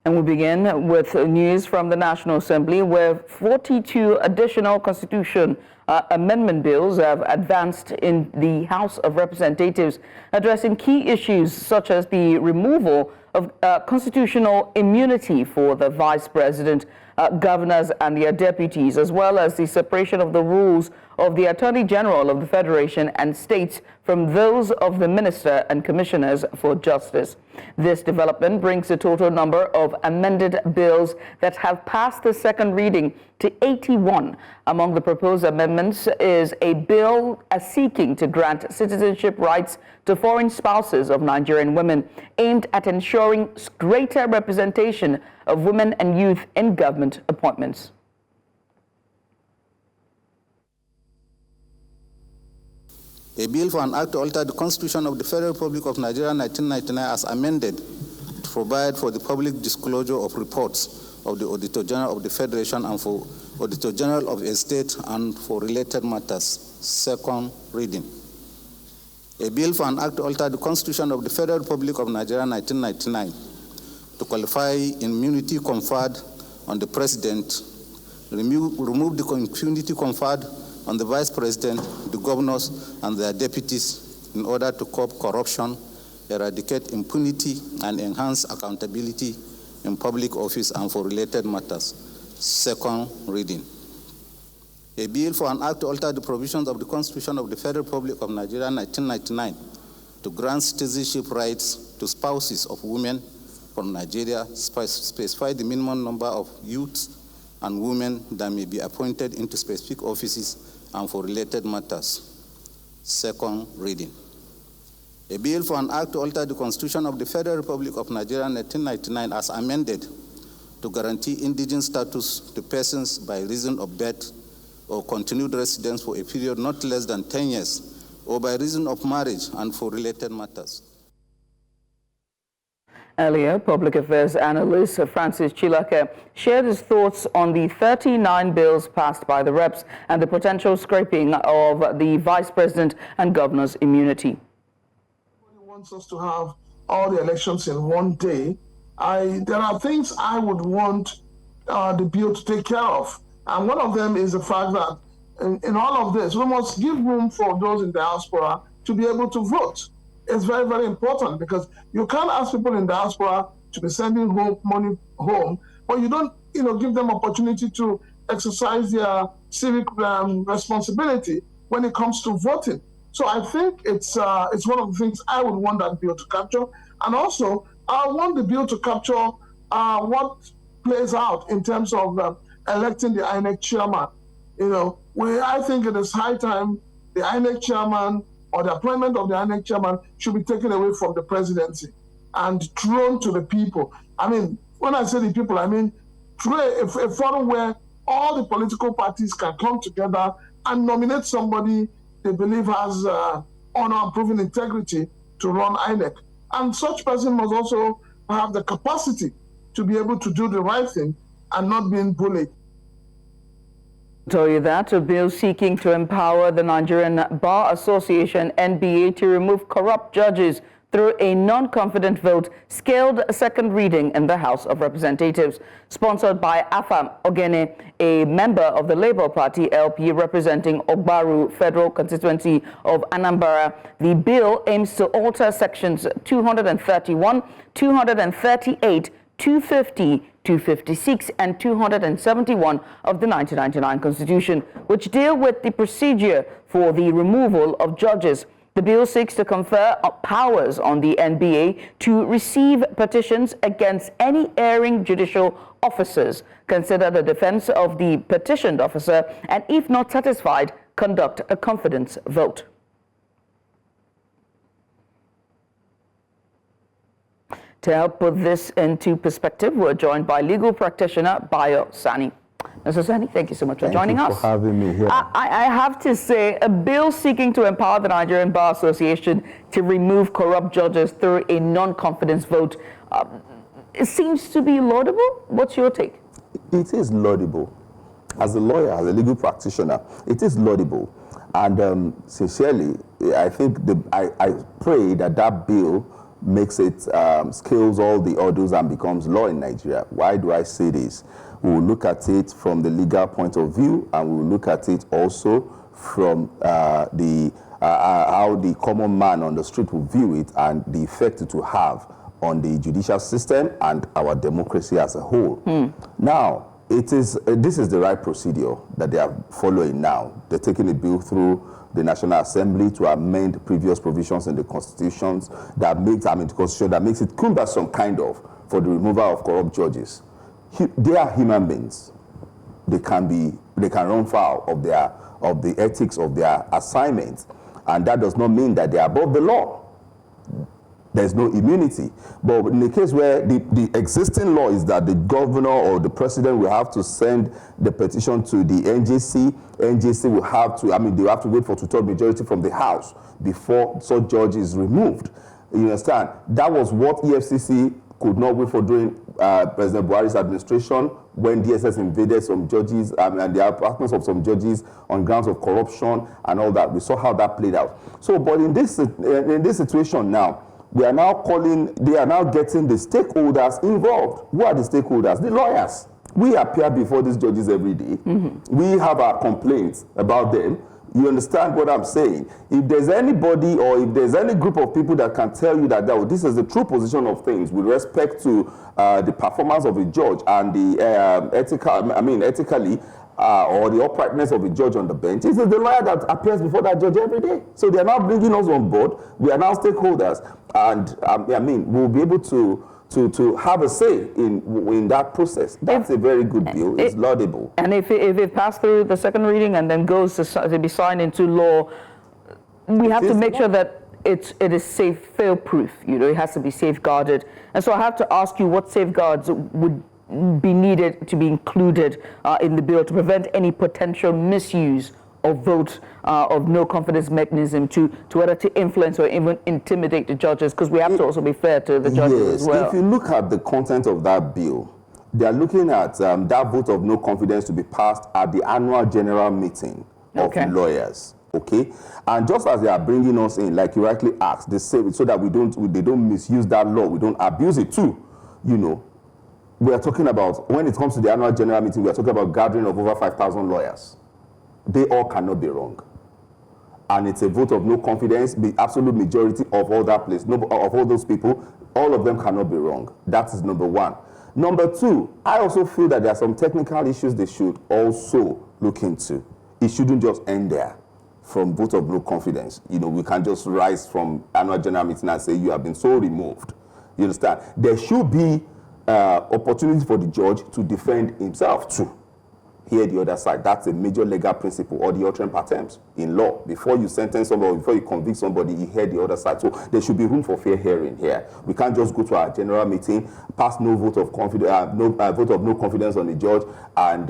And we begin with news from the National Assembly, where 42 additional constitution amendment bills have advanced in the House of Representatives, addressing key issues such as the removal of constitutional immunity for the Vice President, governors and their deputies, as well as the separation of the rules of the Attorney General of the Federation and states from those of the Minister and Commissioners for Justice. This development brings the total number of amended bills that have passed the second reading to 81. Among the proposed amendments is a bill seeking to grant citizenship rights to foreign spouses of Nigerian women, aimed at ensuring greater representation of women and youth in government appointments. A bill for an act to alter the Constitution of the Federal Republic of Nigeria 1999 as amended to provide for the public disclosure of reports of the Auditor General of the Federation and for Auditor General of a state and for related matters. Second reading. A bill for an act to alter the Constitution of the Federal Republic of Nigeria 1999 to qualify immunity conferred on the President, remove the immunity conferred on the Vice President, the governors, and their deputies in order to curb corruption, eradicate impunity, and enhance accountability in public office and for related matters. Second reading. A bill for an act to alter the provisions of the Constitution of the Federal Republic of Nigeria 1999 to grant citizenship rights to spouses of women from Nigeria, specify the minimum number of youths and women that may be appointed into specific offices and for related matters. Second reading. A bill for an act to alter the Constitution of the Federal Republic of Nigeria 1999 as amended to guarantee indigent status to persons by reason of birth or continued residence for a period not less than 10 years or by reason of marriage and for related matters. Earlier, public affairs analyst Francis Chilake shared his thoughts on the 39 bills passed by the reps and the potential scraping of the vice president and governor's immunity. Everybody wants us to have all the elections in one day. There are things I would want the bill to take care of. And one of them is the fact that in all of this, we must give room for those in diaspora to be able to vote. It's very, very important because you can't ask people in diaspora to be sending money home, but you don't, give them opportunity to exercise their civic responsibility when it comes to voting. So I think it's one of the things I would want that bill to capture, and also I want the bill to capture what plays out in terms of electing the INEC chairman. I think it is high time the INEC chairman or the appointment of the INEC chairman should be taken away from the presidency and thrown to the people. I mean, when I say the people, I mean a forum where all the political parties can come together and nominate somebody they believe has honor and proven integrity to run INEC. And such person must also have the capacity to be able to do the right thing and not being bullied. Tell you that a bill seeking to empower the Nigerian Bar Association (NBA) to remove corrupt judges through a non-confident vote scaled a second reading in the House of Representatives. Sponsored by Afam Ogene, a member of the Labour Party LP representing Ogbaru Federal Constituency of Anambra, the bill aims to alter sections 231, 238, 250, 256 and 271 of the 1999 Constitution, which deal with the procedure for the removal of judges. The bill seeks to confer powers on the NBA to receive petitions against any erring judicial officers, consider the defense of the petitioned officer, and if not satisfied, conduct a confidence vote. To help put this into perspective, we're joined by legal practitioner Bayo Sani. Mr. Sani, thank you so much for joining us. Thank you for having me here. I have to say, a bill seeking to empower the Nigerian Bar Association to remove corrupt judges through a non-confidence vote, it seems to be laudable. What's your take? It is laudable. As a lawyer, as a legal practitioner, it is laudable. And sincerely, I think I pray that bill makes it, scales all the hurdles and becomes law in Nigeria. Why do I say this? We will look at it from the legal point of view, and we will look at it also from how the common man on the street will view it and the effect it will have on the judicial system and our democracy as a whole. Now, this is the right procedure that they are following now. They're taking a bill through the National Assembly to amend previous provisions in the constitutions that makes, the constitution that makes it cumbersome kind of for the removal of corrupt judges. They are human beings. They can run foul of the ethics of their assignment, and that does not mean that they are above the law. There's no immunity. But in the case where the existing law is that the governor or the president will have to send the petition to the NYSC, NYSC will have to, they have to wait for two-thirds majority from the House before such judge is removed. You understand? That was what EFCC could not wait for during President Buhari's administration, when DSS invaded some judges and the apartments of some judges on grounds of corruption and all that. We saw how that played out. So, but in this situation now, they are now getting the stakeholders involved. Who are the stakeholders? The lawyers. We appear before these judges every day. We have our complaints about them. You understand what I'm saying? If there's anybody or if there's any group of people that can tell you that this is the true position of things with respect to the performance of a judge and the ethically, or the uprightness of a judge on the bench, this is the lawyer that appears before that judge every day. So they are now bringing us on board. We are now stakeholders, and we'll be able to have a say in that process. That's a very good bill. It's laudable. And if it passed through the second reading and then goes to be signed into law, we have to make sure that it is safe, fail-proof. It has to be safeguarded. And so I have to ask you, what safeguards would be needed to be included in the bill to prevent any potential misuse of vote of no confidence mechanism to whether to influence or even intimidate the judges, because we have to also be fair to the judges as well. If you look at the content of that bill, they are looking at that vote of no confidence to be passed at the annual general meeting of lawyers. Okay, and just as they are bringing us in, like you rightly asked, they say it so that they don't misuse that law, we don't abuse it too. We are talking about, when it comes to the annual general meeting, we are talking about gathering of over 5,000 lawyers. They all cannot be wrong. And it's a vote of no confidence, the absolute majority of all that place, of all those people, all of them cannot be wrong. That is number one. Number two, I also feel that there are some technical issues they should also look into. It shouldn't just end there from vote of no confidence. We can't just rise from annual general meeting and say you have been so removed. You understand? There should be opportunity for the judge to defend himself too. Hear the other side. That's a major legal principle, or the autem patent in law. Before you sentence somebody, before you convict somebody, you hear the other side. So there should be room for fair hearing here. We can't just go to our general meeting, pass no vote of confidence, vote of no confidence on the judge, and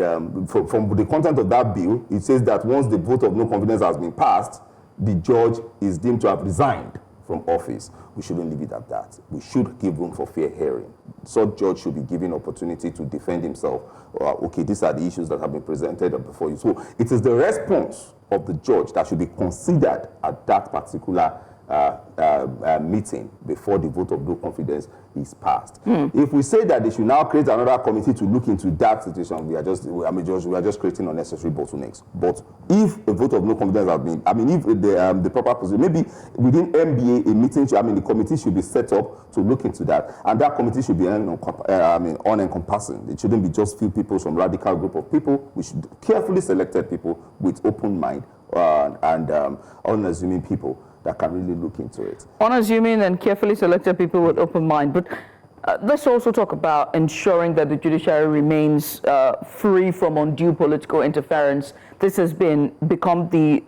from the content of that bill, it says that once the vote of no confidence has been passed, the judge is deemed to have resigned from office. We shouldn't leave it at that. We should give room for fair hearing. Such judge should be given opportunity to defend himself. Okay, these are the issues that have been presented before you. So it is the response of the judge that should be considered at that particular meeting before the vote of no confidence is passed. If we say that they should now create another committee to look into that situation, we are just creating unnecessary bottlenecks. But if a vote of no confidence has been, if the proper position, maybe within MBA a meeting, the committee should be set up to look into that, and that committee should be all-encompassing. It shouldn't be just few people, some radical group of people. We should carefully selected people with open mind and unassuming people that can really look into it. Unassuming and carefully selected people with open mind. But let's also talk about ensuring that the judiciary remains free from undue political interference. This has become the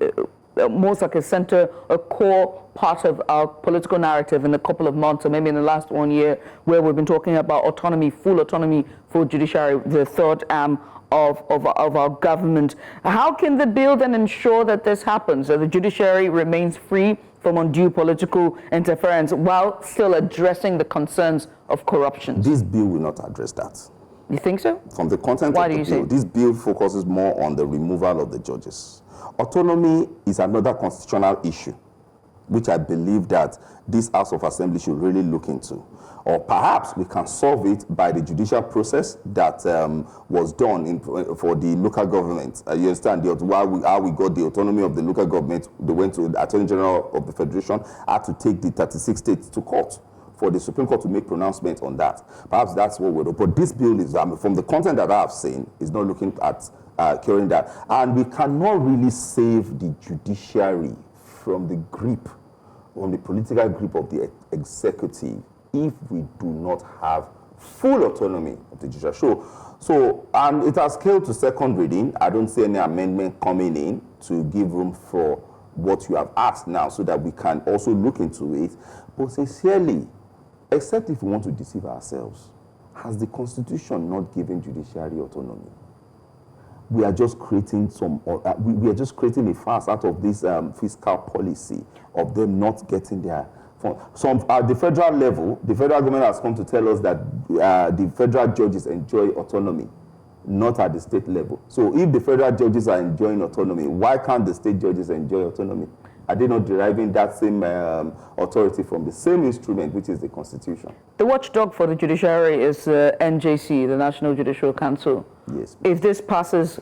most like a core part of our political narrative in a couple of months, or maybe in the last 1 year, where we've been talking about autonomy, full autonomy for judiciary, the third arm of our government. How can the bill then ensure that this happens, that the judiciary remains free from undue political interference while still addressing the concerns of corruption? This bill will not address that. You think so? From the content of the bill, this bill focuses more on the removal of the judges. Autonomy is another constitutional issue which I believe that this House of Assembly should really look into. Or perhaps we can solve it by the judicial process that was done for the local government. You understand how we got the autonomy of the local government. They went to the Attorney General of the Federation, had to take the 36 states to court for the Supreme Court to make pronouncement on that. Perhaps that's what we're doing. But this bill is, from the content that I have seen, is not looking at curing that. And we cannot really save the judiciary from the grip, from the political grip of the executive, if we do not have full autonomy of the judiciary. So, and it has scaled to second reading. I don't see any amendment coming in to give room for what you have asked now, so that we can also look into it. But sincerely, except if we want to deceive ourselves, has the Constitution not given judiciary autonomy? We are just creating we are just creating a farce out of this fiscal policy of them not getting their funds. At the federal level, the federal government has come to tell us that the federal judges enjoy autonomy, not at the state level. So if the federal judges are enjoying autonomy, why can't the state judges enjoy autonomy? Are they not deriving that same authority from the same instrument, which is the Constitution? The watchdog for the judiciary is NJC, the National Judicial Council. Yes. If this passes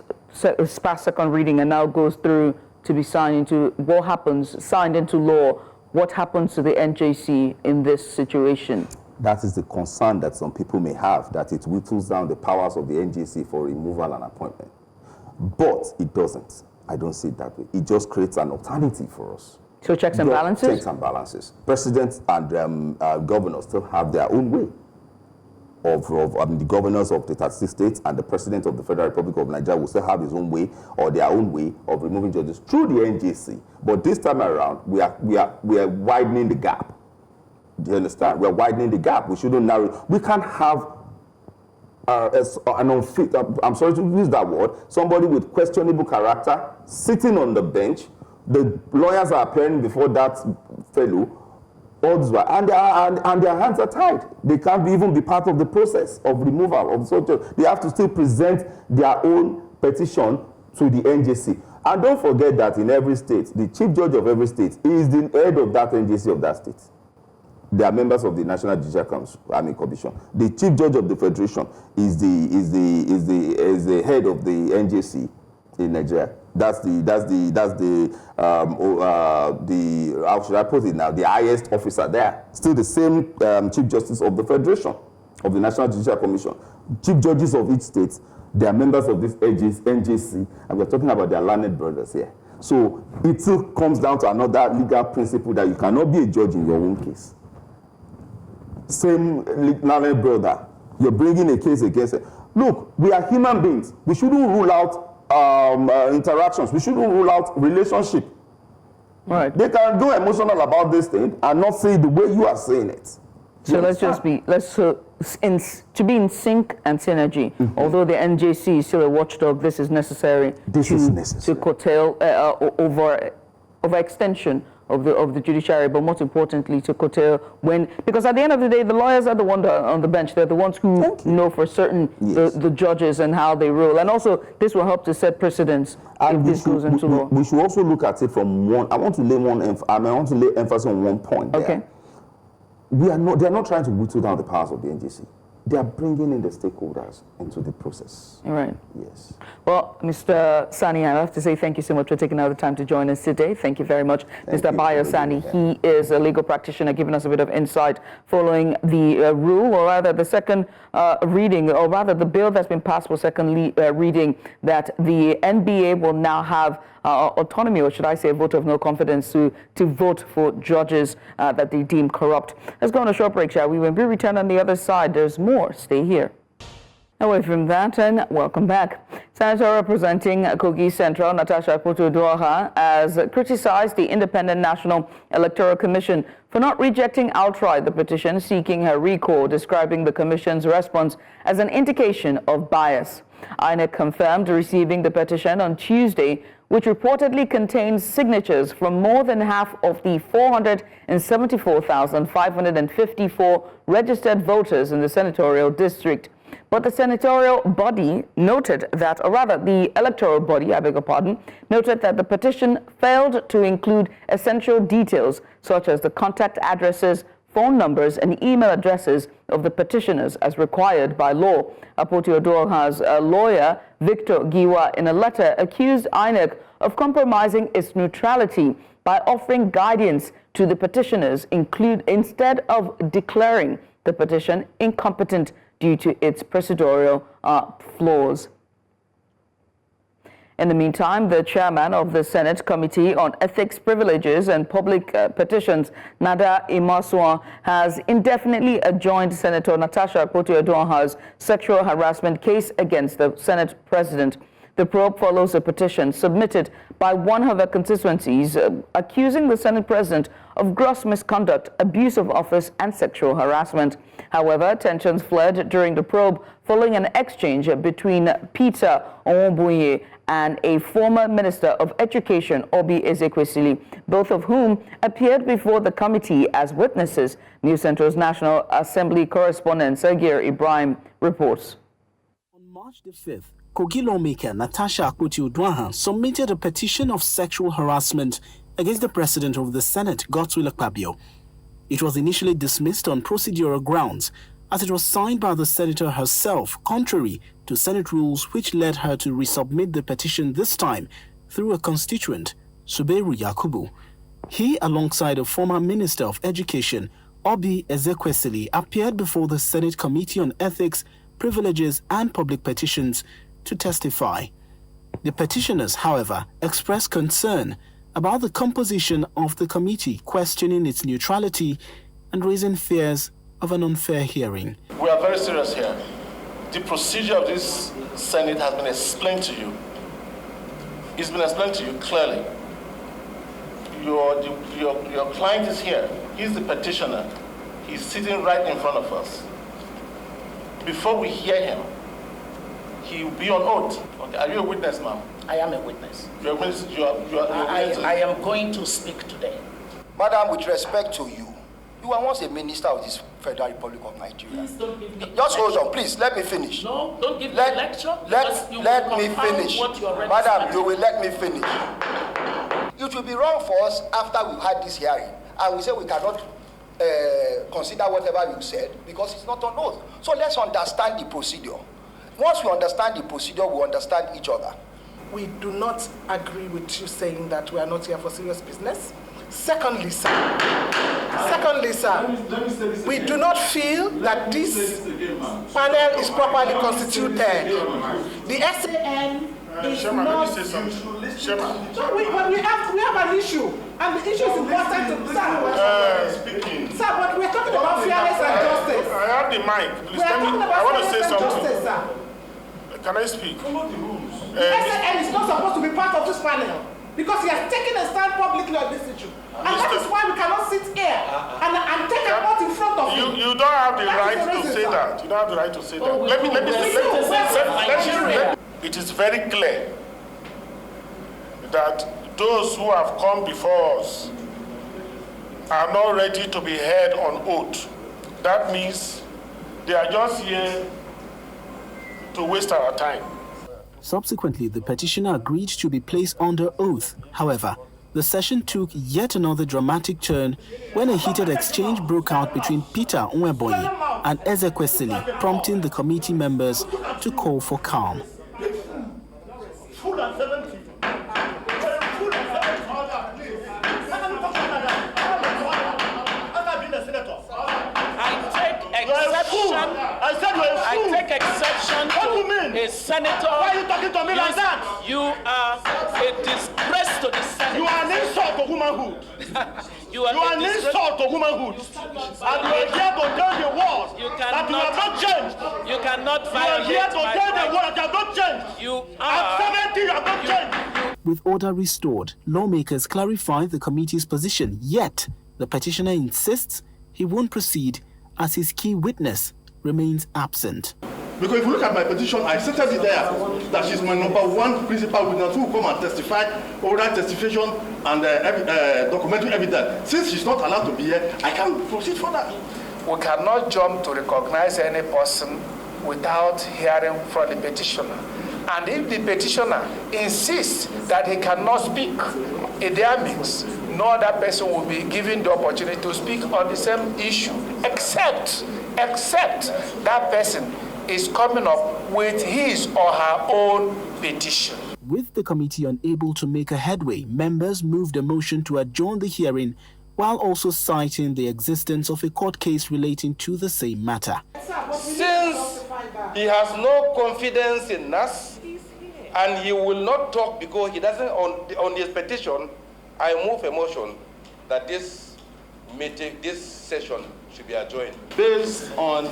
past second reading and now goes through to be signed into law, what happens to the NJC in this situation? That is the concern that some people may have, that it whittles down the powers of the NJC for removal and appointment. But it doesn't. I don't see it that way. It just creates an alternative for us. So checks and balances? Checks and balances. Presidents and governors still have their own way the governors of the 36 states and the president of the Federal Republic of Nigeria will still have his own way, or their own way of removing judges through the NJC. But this time around, we are widening the gap. Do you understand? We are widening the gap. We shouldn't narrow. We can't have an unfit, I'm sorry to use that word, somebody with questionable character sitting on the bench. The lawyers are appearing before that fellow, all this while, and their hands are tied. They can't even be part of the process of removal of social. They have to still present their own petition to the NJC. And don't forget that in every state, the chief judge of every state is the head of that NJC of that state. They are members of the National Judicial Commission. The chief judge of the federation is the head of the NJC in Nigeria. That's the how should I put it now? The highest officer there. Still the same chief justice of the federation, of the National Judicial Commission. Chief judges of each state, they are members of this NJC, and we're talking about their learned brothers here. So it still comes down to another legal principle that you cannot be a judge in your own case. Same learned brother, you're bringing a case against it. Look, we are human beings. We shouldn't rule out interactions. We shouldn't rule out relationship. Right. They can go emotional about this thing and not say it the way you are saying it. So to be in sync and synergy. Mm-hmm. Although the NJC is still a watchdog, this is necessary. To curtail overextension of the judiciary, but most importantly to curtail because at the end of the day, the lawyers are the ones on the bench. They're the ones who know for certain the judges and how they rule. And also, this will help to set precedents if this goes into law. We should also look at it from one. I want to lay emphasis on one point there. Okay. They are not trying to whittle down the powers of the NJC. They are bringing in the stakeholders into the process. Right. Yes. Well, Mr. Sani, I have to say thank you so much for taking out the time to join us today. Thank you very much. Mr. Bayo Sani, he is a legal practitioner, giving us a bit of insight following the rule, or rather the second reading, or rather the bill that's been passed for second reading, that the NBA will now have autonomy, or should I say a vote of no confidence, to vote for judges that they deem corrupt. Let's go on a short break, shall we? When we return on the other side, there's more. Stay here. Away from that, and welcome back. Senator representing Kogi Central, Natasha Akpoto-Uduaghan, has criticized the Independent National Electoral Commission for not rejecting outright the petition seeking her recall, describing the Commission's response as an indication of bias. INEC confirmed receiving the petition on Tuesday, which reportedly contains signatures from more than half of the 474,554 registered voters in the senatorial district. But the senatorial body noted that, or rather the electoral body, I beg your pardon, noted that the petition failed to include essential details such as the contact addresses, phone numbers and email addresses of the petitioners as required by law. Akpoti-Oduahan's lawyer, Victor Giwa, in a letter accused INEC of compromising its neutrality by offering guidance to the petitioners instead of declaring the petition incompetent due to its procedural flaws. In the meantime, the chairman of the Senate Committee on Ethics, Privileges and Public Petitions, Nada Imaswan, has indefinitely adjourned Senator Natasha Akpoti-Oduahan's sexual harassment case against the Senate President. The probe follows a petition submitted by one of her constituencies accusing the Senate President of gross misconduct, abuse of office and sexual harassment. However, tensions flared during the probe following an exchange between Peter Onwobunye and a former Minister of Education, Obi Ezekwesili, both of whom appeared before the committee as witnesses. News Central's National Assembly correspondent Sergei Ibrahim reports. On March the 5th, Kogi lawmaker Natasha Akpoti-Oduahan submitted a petition of sexual harassment against the President of the Senate, Godswill Akpabio. It was initially dismissed on procedural grounds, as it was signed by the senator herself, contrary to Senate rules, which led her to resubmit the petition this time through a constituent, Suberu Yakubu. He, alongside a former Minister of Education, Obi Ezekwesili, appeared before the Senate Committee on Ethics, Privileges and Public Petitions to testify. The petitioners, however, expressed concern about the composition of the committee, questioning its neutrality and raising fears of an unfair hearing. We are very serious here. The procedure of this Senate has been explained to you. It's been explained to you clearly. Your client is here. He's the petitioner. He's sitting right in front of us. Before we hear him, he will be on oath. Okay. Are you a witness, ma'am? I am a witness. You're a witness. I am going to speak today. Madam, with respect to you, you were once a minister of this Federal Republic of Nigeria. Please don't give me Just hold on, please. Let me finish. No, don't give me a lecture. Let me finish. Madam, you will let me finish. It will be wrong for us after we've had this hearing and we say we cannot consider whatever you said because it's not on oath. So let's understand the procedure. Once we understand the procedure, we understand each other. We do not agree with you saying that we are not here for serious business. Secondly, sir, we do not feel that this panel is properly constituted. The SAN is not. No, but we have an issue, and the issue is important to speaking. Sir, but we're talking about fairness and justice. I have the mic. Please tell me. I want to say something. Can I speak? The SAN is not supposed to be part of this panel because he has taken a stand publicly on this issue. And that is why we cannot sit here and take a vote in front of you. You don't have the right to say that. You don't have the right to say that. It is very clear that those who have come before us are not ready to be heard on oath. That means they are just here to waste our time. Subsequently, the petitioner agreed to be placed under oath. However, the session took yet another dramatic turn when a heated exchange broke out between Peter Onwobunye and Ezekwesili, prompting the committee members to call for calm. I take exception to a senator. Why are you talking to me like that? You are a disgrace to the Senate. You are an insult to womanhood. You are an insult to womanhood. And you are here to tell the world that you have not changed. You cannot violate. You are here to tell the world that you have not changed. You are. At 70, you have not changed. With order restored, lawmakers clarified the committee's position, yet the petitioner insists he won't proceed as his key witness remains absent. Because if you look at my petition, I stated it there that she's my #1 principal witness who will come and testify, oral testification and documentary evidence. Since she's not allowed to be here, I can't proceed further. We cannot jump to recognize any person without hearing from the petitioner. And if the petitioner insists that he cannot speak, it there means no other person will be given the opportunity to speak on the same issue, except that person is coming up with his or her own petition. With the committee unable to make a headway, members moved a motion to adjourn the hearing while also citing the existence of a court case relating to the same matter. Since he has no confidence in us and he will not talk because he doesn't on his petition, I move a motion that this meeting, this session should be adjourned. Based on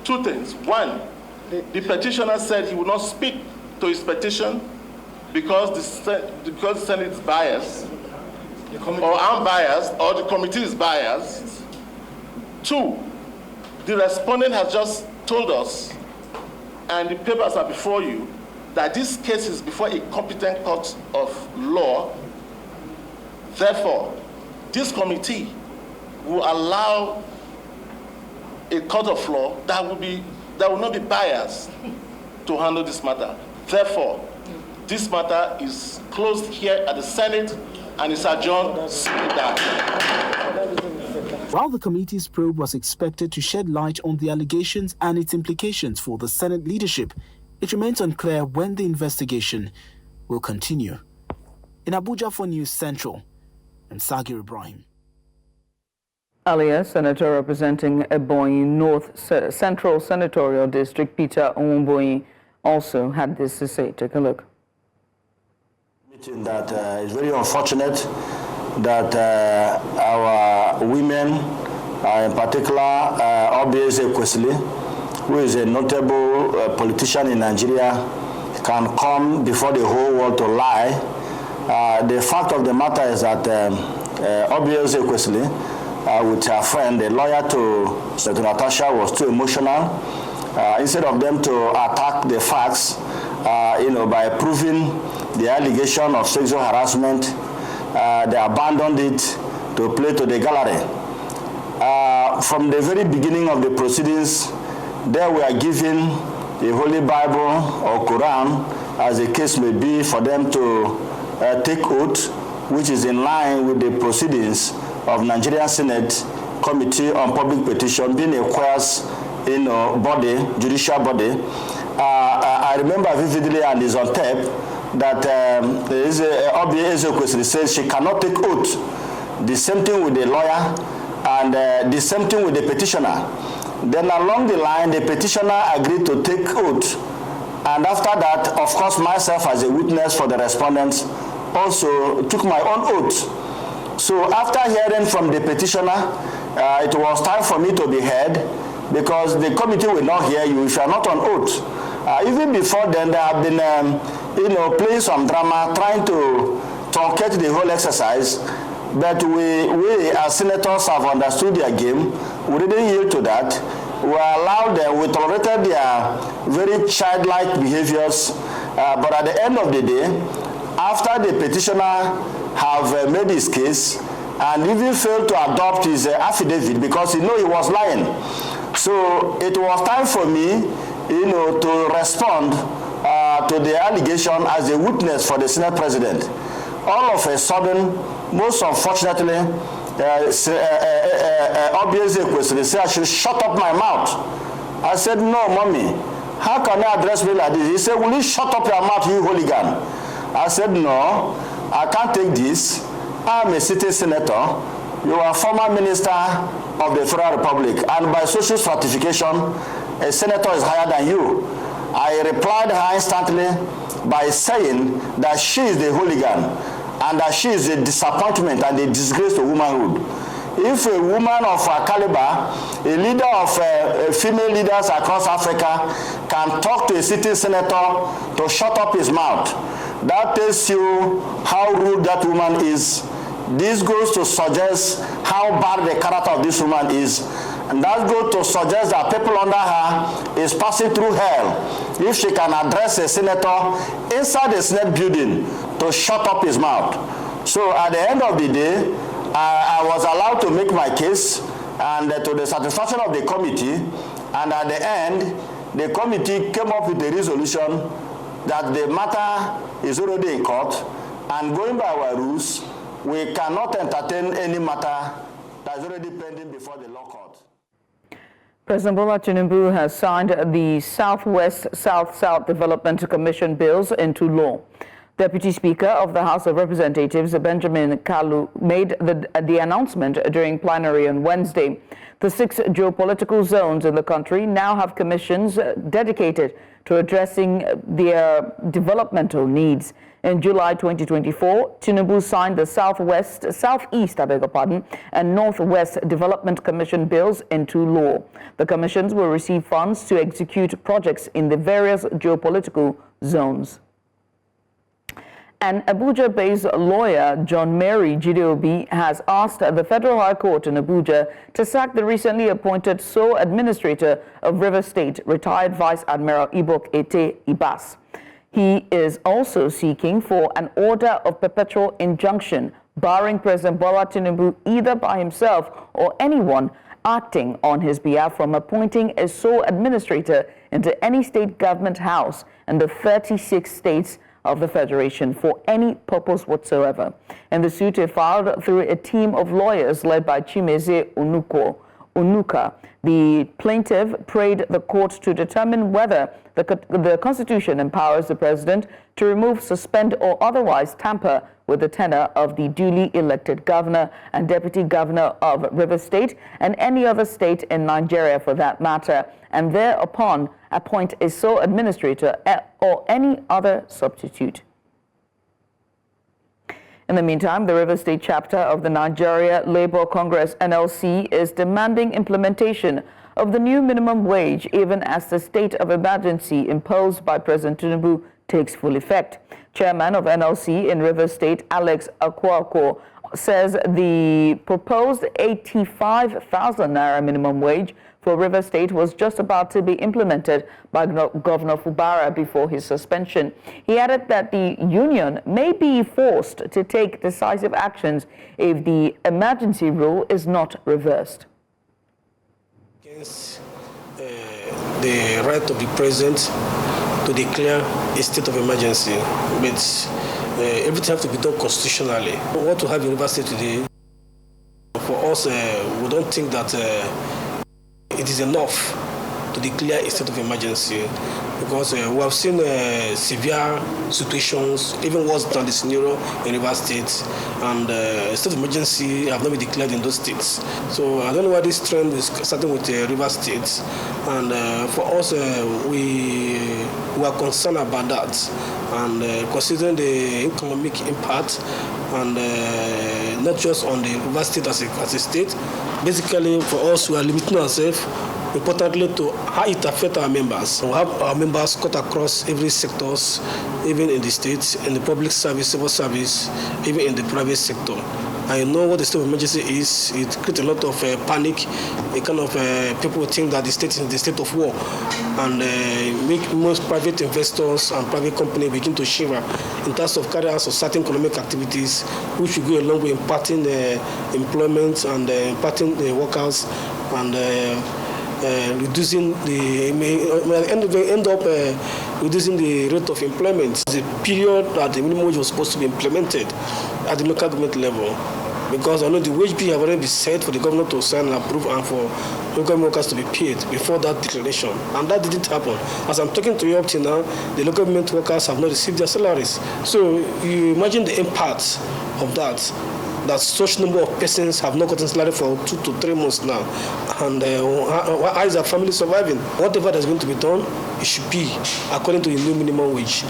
two things. One, the petitioner said he would not speak to his petition because the Senate is biased, or I'm biased, or the committee is biased. Two, the respondent has just told us, and the papers are before you, that this case is before a competent court of law. Therefore, this committee will allow a court of law that will not be biased to handle this matter. Therefore, this matter is closed here at the Senate and is adjourned. While the committee's probe was expected to shed light on the allegations and its implications for the Senate leadership, it remains unclear when the investigation will continue. In Abuja for News Central, I'm Sagir Ibrahim. Earlier, Senator representing Ebonyi North Central Senatorial District, Peter Onwumboyin, also had this to say. Take a look. That is very unfortunate that our women, in particular Obieze Kwesili, who is a notable politician in Nigeria, can come before the whole world to lie. The fact of the matter is that Obieze Kwesili, with her friend, the lawyer to Senator Natasha, was too emotional. Instead of them to attack the facts, by proving the allegation of sexual harassment, they abandoned it to play to the gallery. From the very beginning of the proceedings, they were given the Holy Bible or Quran, as the case may be, for them to take oath, which is in line with the proceedings of Nigerian Senate Committee on Public Petition, being a quasi body, judicial body. I remember vividly, and is on tape, that Obieze Kwesili says she cannot take oath. The same thing with the lawyer, and the same thing with the petitioner. Then along the line, the petitioner agreed to take oath. And after that, of course, myself as a witness for the respondents also took my own oath. So after hearing from the petitioner, it was time for me to be heard, because the committee will not hear you if you are not on oath. Even before then, they have been, playing some drama, trying to truncate the whole exercise. But we as senators have understood their game. We didn't yield to that. We allowed them, we tolerated their very childlike behaviors. But at the end of the day, after the petitioner have made his case and even failed to adopt his affidavit because he knew he was lying. So it was time for me, to respond to the allegation as a witness for the Senate President. All of a sudden, most unfortunately, Obieze Kwesili said I should shut up my mouth. I said, no, mommy, how can you address me like this? He said, will you shut up your mouth, you hooligan? I said, no, I can't take this. I'm a sitting senator. You are a former minister of the Federal Republic, and by social stratification, a senator is higher than you. I replied her instantly by saying that she is the hooligan and that she is a disappointment and a disgrace to womanhood. If a woman of her caliber, a leader of female leaders across Africa, can talk to a sitting senator to shut up his mouth, that tells you how rude that woman is. This goes to suggest how bad the character of this woman is. And that goes to suggest that people under her is passing through hell if she can address a senator inside the Senate building to shut up his mouth. So at the end of the day, I was allowed to make my case, and to the satisfaction of the committee, And at the end, the committee came up with a resolution that the matter is already in court, and going by our rules, we cannot entertain any matter that is already pending before the law court. President Bola Tinubu has signed the Southwest South-South Development Commission bills into law. Deputy Speaker of the House of Representatives, Benjamin Kalu, made the announcement during plenary on Wednesday. The 6 geopolitical zones in the country now have commissions dedicated to addressing their developmental needs. In July 2024, Tinubu signed the Southeast, and Northwest Development Commission bills into law. The commissions will receive funds to execute projects in the various geopolitical zones. An Abuja-based lawyer, John Mary Jideobi, has asked the Federal High Court in Abuja to sack the recently appointed sole administrator of River State, retired Vice Admiral Ibok Ete Ibas. He is also seeking for an order of perpetual injunction barring President Bola Tinubu either by himself or anyone acting on his behalf from appointing a sole administrator into any state government house in the 36 states of the Federation for any purpose whatsoever. In the suit filed through a team of lawyers led by Chimeze Onuka, the plaintiff prayed the court to determine whether the Constitution empowers the president to remove, suspend, or otherwise tamper with the tenure of the duly elected governor and deputy governor of River State and any other state in Nigeria for that matter, and thereupon appoint a sole administrator or any other substitute. In the meantime, the River State chapter of the Nigeria Labour Congress NLC is demanding implementation of the new minimum wage even as the state of emergency imposed by President Tinubu takes full effect. Chairman of NLC in River State, Alex Akwako, says the proposed 85,000 naira minimum wage for River State was just about to be implemented by Governor Fubara before his suspension. He added that the union may be forced to take decisive actions if the emergency rule is not reversed. Against the right of the president to declare a state of emergency, but everything has to be done constitutionally. What we have in River State today, for us, we don't think that it is enough to declare a state of emergency, because we have seen severe situations, even worse than the scenario in River State, and a state of emergency have not been declared in those states. So I don't know why this trend is starting with River State, and for us, we are concerned about that, and considering the economic impact, and not just on the River State as a state. Basically, for us, we are limiting ourselves, importantly, to how it affects our members. We have our members cut across every sectors, even in the state, in the public service, civil service, even in the private sector. I know what the state of emergency is. It creates a lot of panic. A kind of people think that the state is in the state of war, and make most private investors and private companies begin to shiver in terms of carrying out certain economic activities, which will go a long way impacting employment and impacting the workers and reducing reducing the rate of employment. The period that the minimum wage was supposed to be implemented at the local government level, because I know the wage bill have already been set for the governor to sign and approve and for local government workers to be paid before that declaration, and that didn't happen. As I'm talking to you up till now, the local government workers have not received their salaries. So you imagine the impact of that such number of persons have not gotten salary for 2 to 3 months now, and how is their family surviving? Whatever that's going to be done, it should be according to the new minimum wage.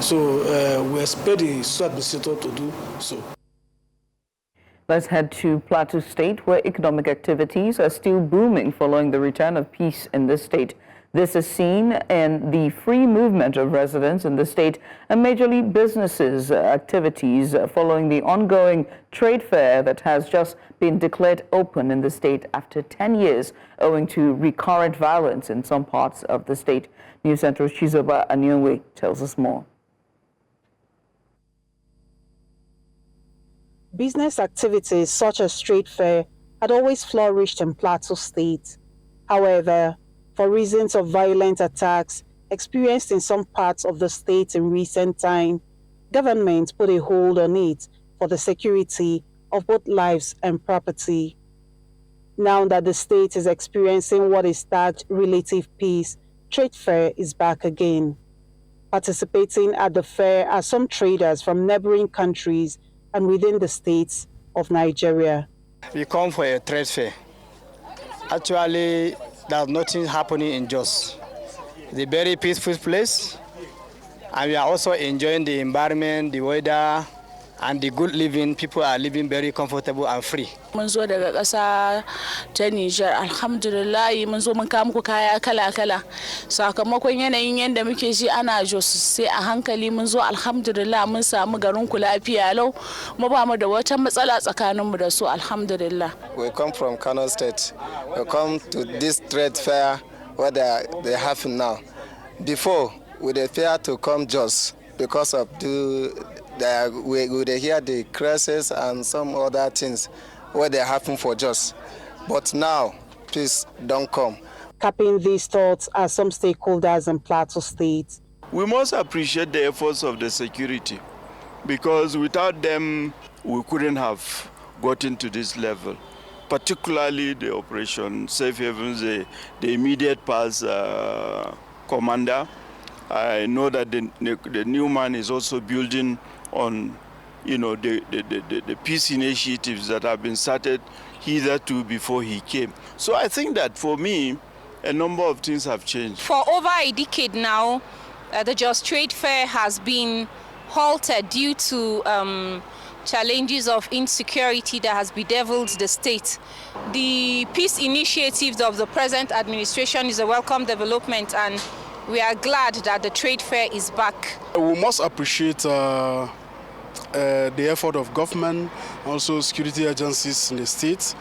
So we expect the sole administrator to do so. Let's head to Plateau State, where economic activities are still booming following the return of peace in this state. This is seen in the free movement of residents in the state and majorly businesses' activities following the ongoing trade fair that has just been declared open in the state after 10 years owing to recurrent violence in some parts of the state. News Central's Chizoba Anyonwe tells us more. Business activities such as trade fair had always flourished in Plateau State. However, for reasons of violent attacks experienced in some parts of the state in recent time. Government put a hold on it for the security of both lives and property. Now that the state is experiencing what is tagged relative peace, trade fair is back again. Participating at the fair are some traders from neighboring countries and within the states of Nigeria. We come for a trade fair. Actually, there's nothing happening in Jos. It's a very peaceful place, and we are also enjoying the environment, the weather, and the good living. People are living very comfortable and free. Mun zo daga ƙasa ta Niger, alhamdulillah mun zo mun kawo muku kaya kala-kala. Sakamakon yanayin yanda muke ji ana Jos sai a hankali mun zo alhamdulillah mun samu garin ku lafiya lau. Mu ba mu da wata matsala tsakanin mu da su alhamdulillah. We come from Kano State. We come to this trade fair where they have now. Before, we were fair to come Jos because of we would hear the crisis and some other things where they happen for Jos. But now, please don't come. Capping these thoughts are some stakeholders in Plateau State. We must appreciate the efforts of the security, because without them, we couldn't have gotten to this level. Particularly the Operation Safe Havens, the immediate past commander. I know that the new man is also building on, the peace initiatives that have been started hitherto before he came. So I think that for me, a number of things have changed. For over a decade now, the Jos Trade Fair has been halted due to challenges of insecurity that has bedeviled the state. The peace initiatives of the present administration is a welcome development, and we are glad that the trade fair is back. We must appreciate the effort of government, also security agencies in the state.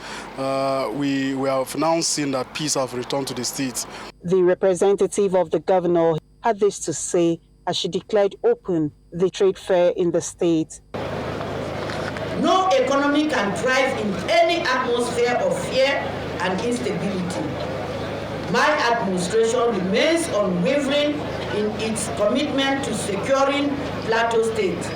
We have now seen that peace has returned to the state. The representative of the governor had this to say as she declared open the trade fair in the state. No economy can thrive in any atmosphere of fear and instability. My administration remains unwavering in its commitment to securing Plateau State.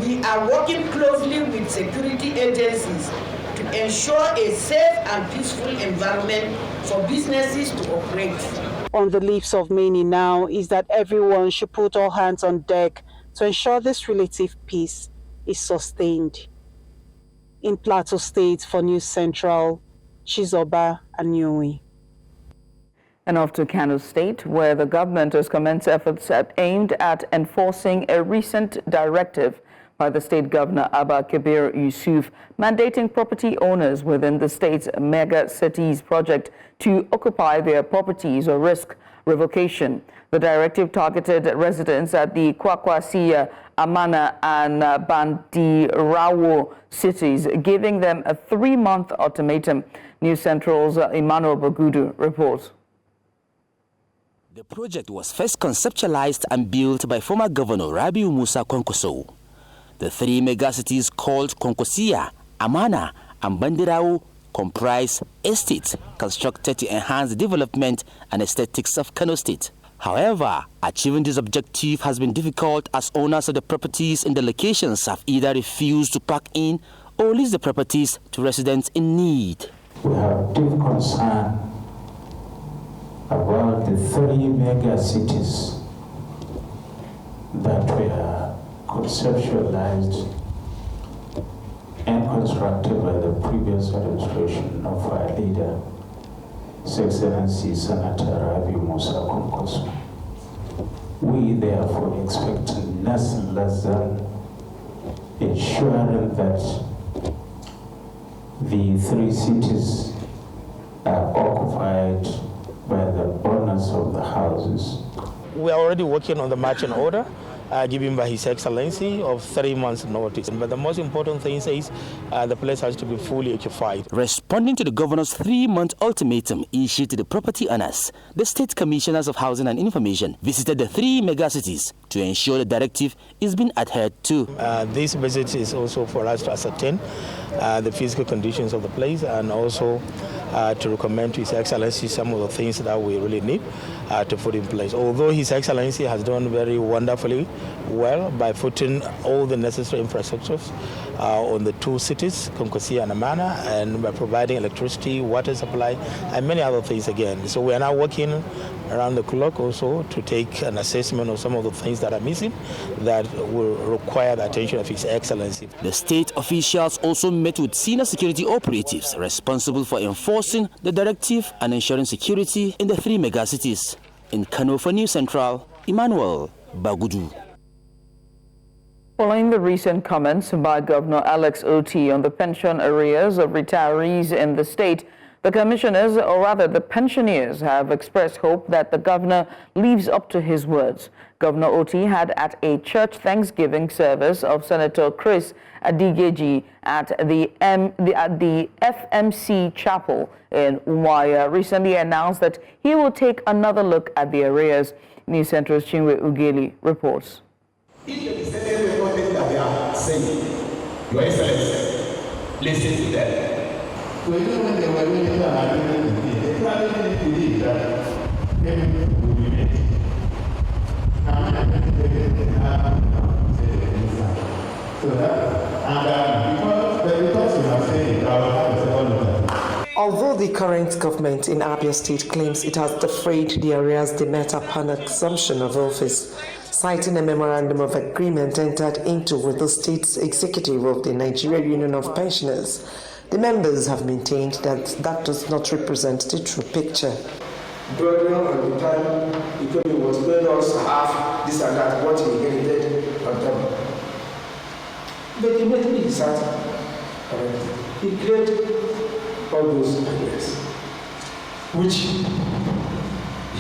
We are working closely with security agencies to ensure a safe and peaceful environment for businesses to operate. On the lips of many now is that everyone should put all hands on deck to ensure this relative peace is sustained. In Plateau State for News Central, Chizoba Anyui. And off to Kano State, where the government has commenced efforts aimed at enforcing a recent directive by the state governor, Abba Kabir Yusuf, mandating property owners within the state's mega cities project to occupy their properties or risk revocation. The directive targeted residents at the Kwakwasiya, Amana and Bandirawo cities, giving them a 3-month ultimatum. News Central's Emmanuel Bagudu reports. The project was first conceptualized and built by former Governor Rabiu Musa Kwankwaso. The 3 megacities called Kwakwasiya, Amana and Bandirawo comprise estates constructed to enhance the development and aesthetics of Kano State. However, achieving this objective has been difficult as owners of the properties in the locations have either refused to pack in or lease the properties to residents in need. We have deep concern about the 3 mega cities that were conceptualized and constructed by the previous administration of our leader, His Excellency Senator Rabiu Musa Kwankwaso. We therefore expect nothing less than ensuring that the 3 cities are occupied by the owners of the houses. We are already working on the marching order given by His Excellency of 3 months notice. But the most important thing is the place has to be fully occupied. Responding to the governor's 3-month ultimatum issued to the property owners, the State Commissioners of Housing and Information visited the 3 megacities to ensure the directive is being adhered to. This visit is also for us to ascertain the physical conditions of the place, and also to recommend to His Excellency some of the things that we really need to put in place. Although His Excellency has done very wonderfully well by putting all the necessary infrastructures on the two cities, Konkosia and Amana, and by providing electricity, water supply, and many other things again. So we are now working around the clock also to take an assessment of some of the things that are missing that will require the attention of His Excellency. The state officials also met with senior security operatives responsible for enforcing the directive and ensuring security in the three megacities. In Kano for News Central, Emmanuel Bagudu. Following the recent comments by Governor Alex Oti on the pension arrears of retirees in the state, the commissioners, or rather the pensioners, have expressed hope that the governor lives up to his words. Governor Oti had at a church Thanksgiving service of Senator Chris Adigeji at the FMC Chapel in Umuahia recently announced that he will take another look at the arrears. News Central's Chinwe Ugeli reports. If there is any thing that they are saying, Your Excellency, listen to them. So even when they were doing it, they probably believe that payment will be made. Although the current government in Abia State claims it has defrayed the arrears they met upon assumption of office, citing a memorandum of agreement entered into with the state's executive of the Nigeria Union of Pensioners, the members have maintained that that does not represent the true picture. During the time the was going us half this and that, what we inherited on top. But he made me decide. He cleared all those arrears, which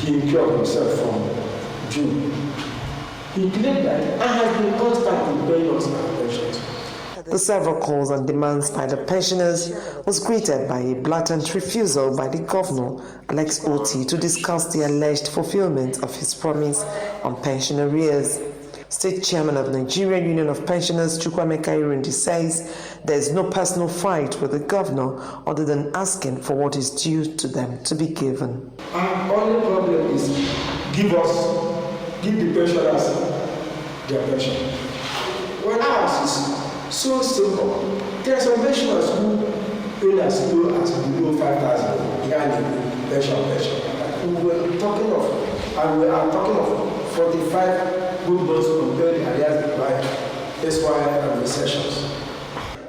he incurred himself from June. He cleared that and has been constantly paying us our pensions. The several calls and demands by the pensioners was greeted by a blatant refusal by the governor, Alex Oti, to discuss the alleged fulfillment of his promise on pension arrears. State Chairman of Nigeria Union of Pensioners, Chukwuemeka Irundi, says there is no personal fight with the governor other than asking for what is due to them to be given. Our only problem is give the pensioners their pension. Well, ours is so simple. There are some pensioners who pay as low as below 5,000 yearly pension. We are talking of 45 good months compared to areas by SY and recessions.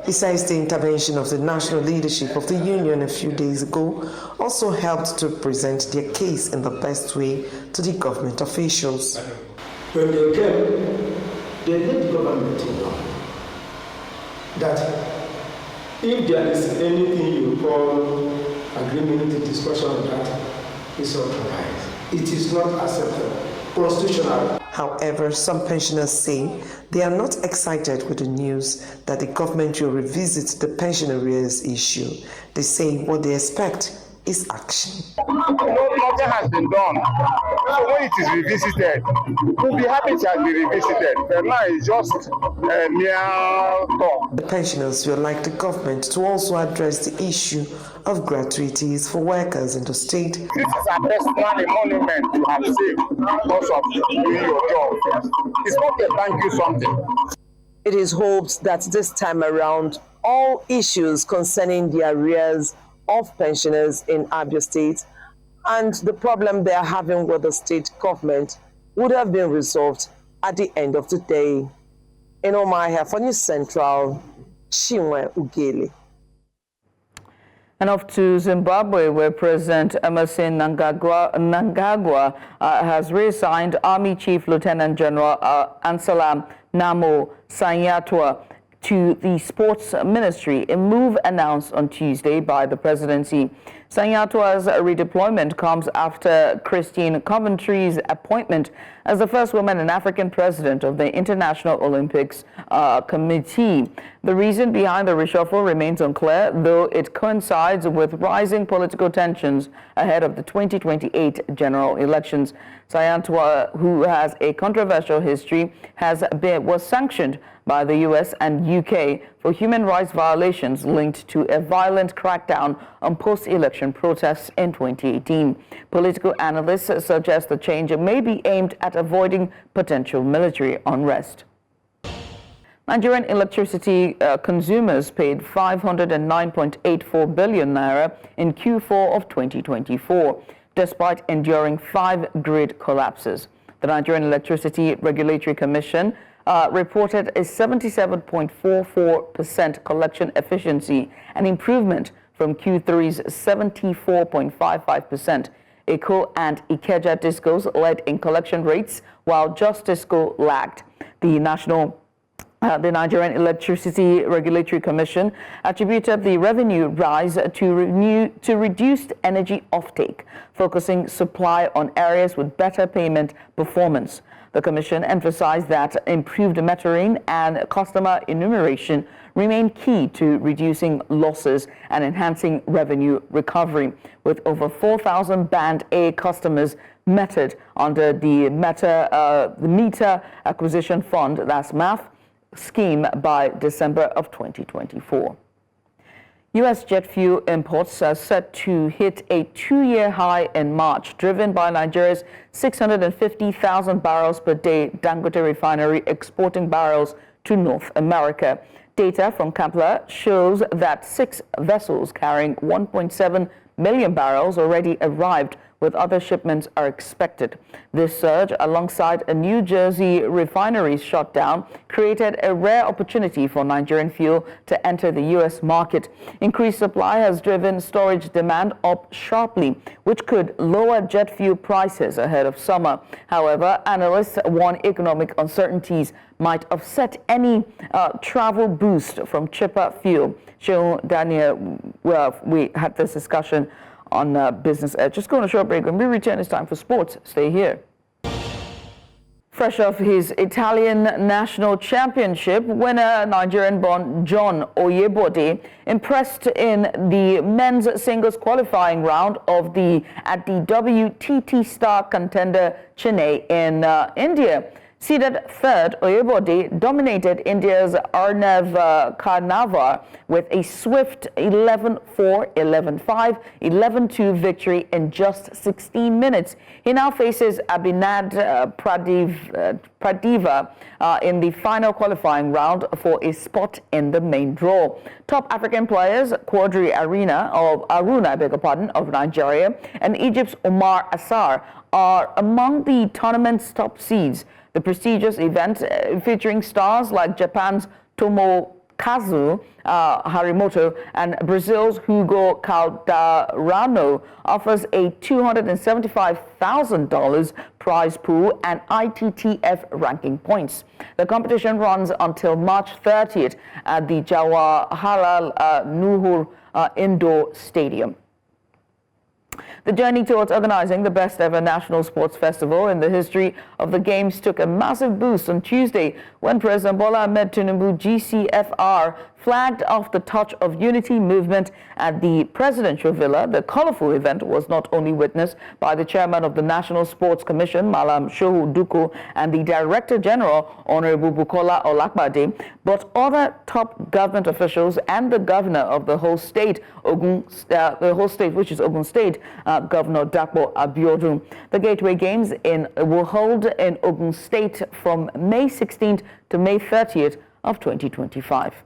Besides, the intervention of the national leadership of the union a few days ago also helped to present their case in the best way to the government officials. When they came, they let the government know that if there is anything you call agreement, discussion on that, it's authorized. It is not acceptable constitutionally. However, some pensioners say they are not excited with the news that the government will revisit the pension arrears issue. They say what they expect is action. Nothing has been done. So when it is revisited, we'll be happy it has been revisited. But now it's just a mere talk. The pensioners will like the government to also address the issue of gratuities for workers in the state. This is a personal monument you have saved because of doing your job. It's not a thank you something. It is hoped that this time around, all issues concerning the arrears of pensioners in Abia State and the problem they are having with the state government would have been resolved at the end of the day. In Umuahia for News Central, Chinwe Ugeli. And off to Zimbabwe, where President Emerson Mnangagwa has reassigned Army Chief Lieutenant General Ansalam Namo Sanyatwa to the Sports Ministry, a move announced on Tuesday by the presidency. Sanyatwa's redeployment comes after Christine Coventry's appointment as the first woman and African president of the International Olympics Committee. The reason behind the reshuffle remains unclear, though it coincides with rising political tensions ahead of the 2028 general elections. Sanyatwa, who has a controversial history, was sanctioned by the US and UK for human rights violations linked to a violent crackdown on post-election protests in 2018. Political analysts suggest the change may be aimed at avoiding potential military unrest. Nigerian electricity consumers paid 509.84 billion naira in Q4 of 2024, despite enduring 5 grid collapses. The Nigerian Electricity Regulatory Commission reported a 77.44% collection efficiency, an improvement from Q3's 74.55%. Eko and Ikeja discos led in collection rates, while Just Disco lagged. The Nigerian Electricity Regulatory Commission attributed the revenue rise to reduced energy offtake, focusing supply on areas with better payment performance. The Commission emphasized that improved metering and customer enumeration remain key to reducing losses and enhancing revenue recovery, with over 4,000 Band A customers metered under the Meter Acquisition Fund, that's MAF, scheme by December of 2024. U.S. jet fuel imports are set to hit a 2-year high in March, driven by Nigeria's 650,000 barrels per day Dangote refinery exporting barrels to North America. Data from Kepler shows that 6 vessels carrying 1.7 million barrels already arrived, with other shipments are expected. This surge, alongside a New Jersey refinery shutdown, created a rare opportunity for Nigerian fuel to enter the U.S. market. Increased supply has driven storage demand up sharply, which could lower jet fuel prices ahead of summer. However, analysts warn economic uncertainties might offset any travel boost from cheaper fuel. Sean Daniel, well, we had this discussion on Business Edge. Just going on a short break. When we return, it's time for sports. Stay here. Fresh off his Italian national championship, winner Nigerian-born John Oyebode impressed in the men's singles qualifying round at the WTT Star Contender Chennai in India. Seeded third, Oyebode dominated India's Arnav Karnavar with a swift 11-4, 11-5, 11-2 victory in just 16 minutes. He now faces Abhinad Pradiva in the final qualifying round for a spot in the main draw. Top African players, Quadri Aruna of Nigeria, and Egypt's Omar Assar are among the tournament's top seeds. The prestigious event, featuring stars like Japan's Tomokazu Harimoto and Brazil's Hugo Calderano, offers a $275,000 prize pool and ITTF ranking points. The competition runs until March 30th at the Jawaharlal Nehru Indoor Stadium. The journey towards organizing the best ever national sports festival in the history of the Games took a massive boost on Tuesday when President Bola Ahmed Tinubu GCFR flagged off the Touch of Unity movement at the presidential villa. The colorful event was not only witnessed by the chairman of the National Sports Commission, Malam Shehu Duku, and the Director General, Honorable Bukola Olakbade, but other top government officials and the governor of the whole state, which is Ogun State, Governor Dapo Abiodun. The Gateway Games will hold in Ogun State from May 16th to May 30th of 2025.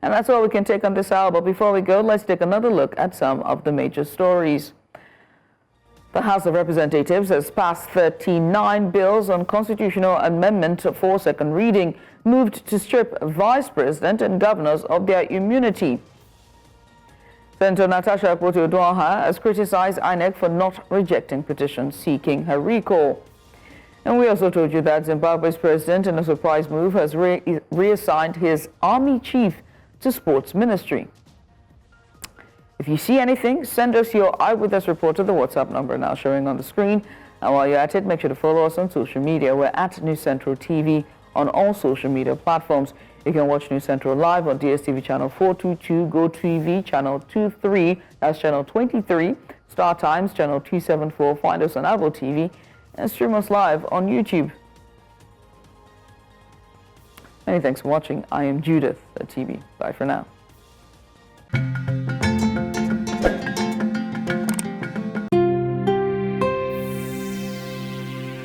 And that's all we can take on this hour. But before we go, let's take another look at some of the major stories. The House of Representatives has passed 39 bills on constitutional amendment for second reading, moved to strip Vice President and governors of their immunity. Senator Natasha Akpoti-Oduaghan has criticized INEC for not rejecting petitions seeking her recall. And we also told you that Zimbabwe's president, in a surprise move, has reassigned his army chief to sports ministry. If you see anything, send us your eyewitness report to the WhatsApp number now showing on the screen. And while you're at it, make sure to follow us on social media. We're at News Central TV on all social media platforms. You can watch News Central live on DSTV channel 422, GoTV channel 23, that's channel 23, Star Times channel 274, find us on Apple TV, and stream us live on YouTube. Many thanks for watching. I am Judith at TV. Bye for now.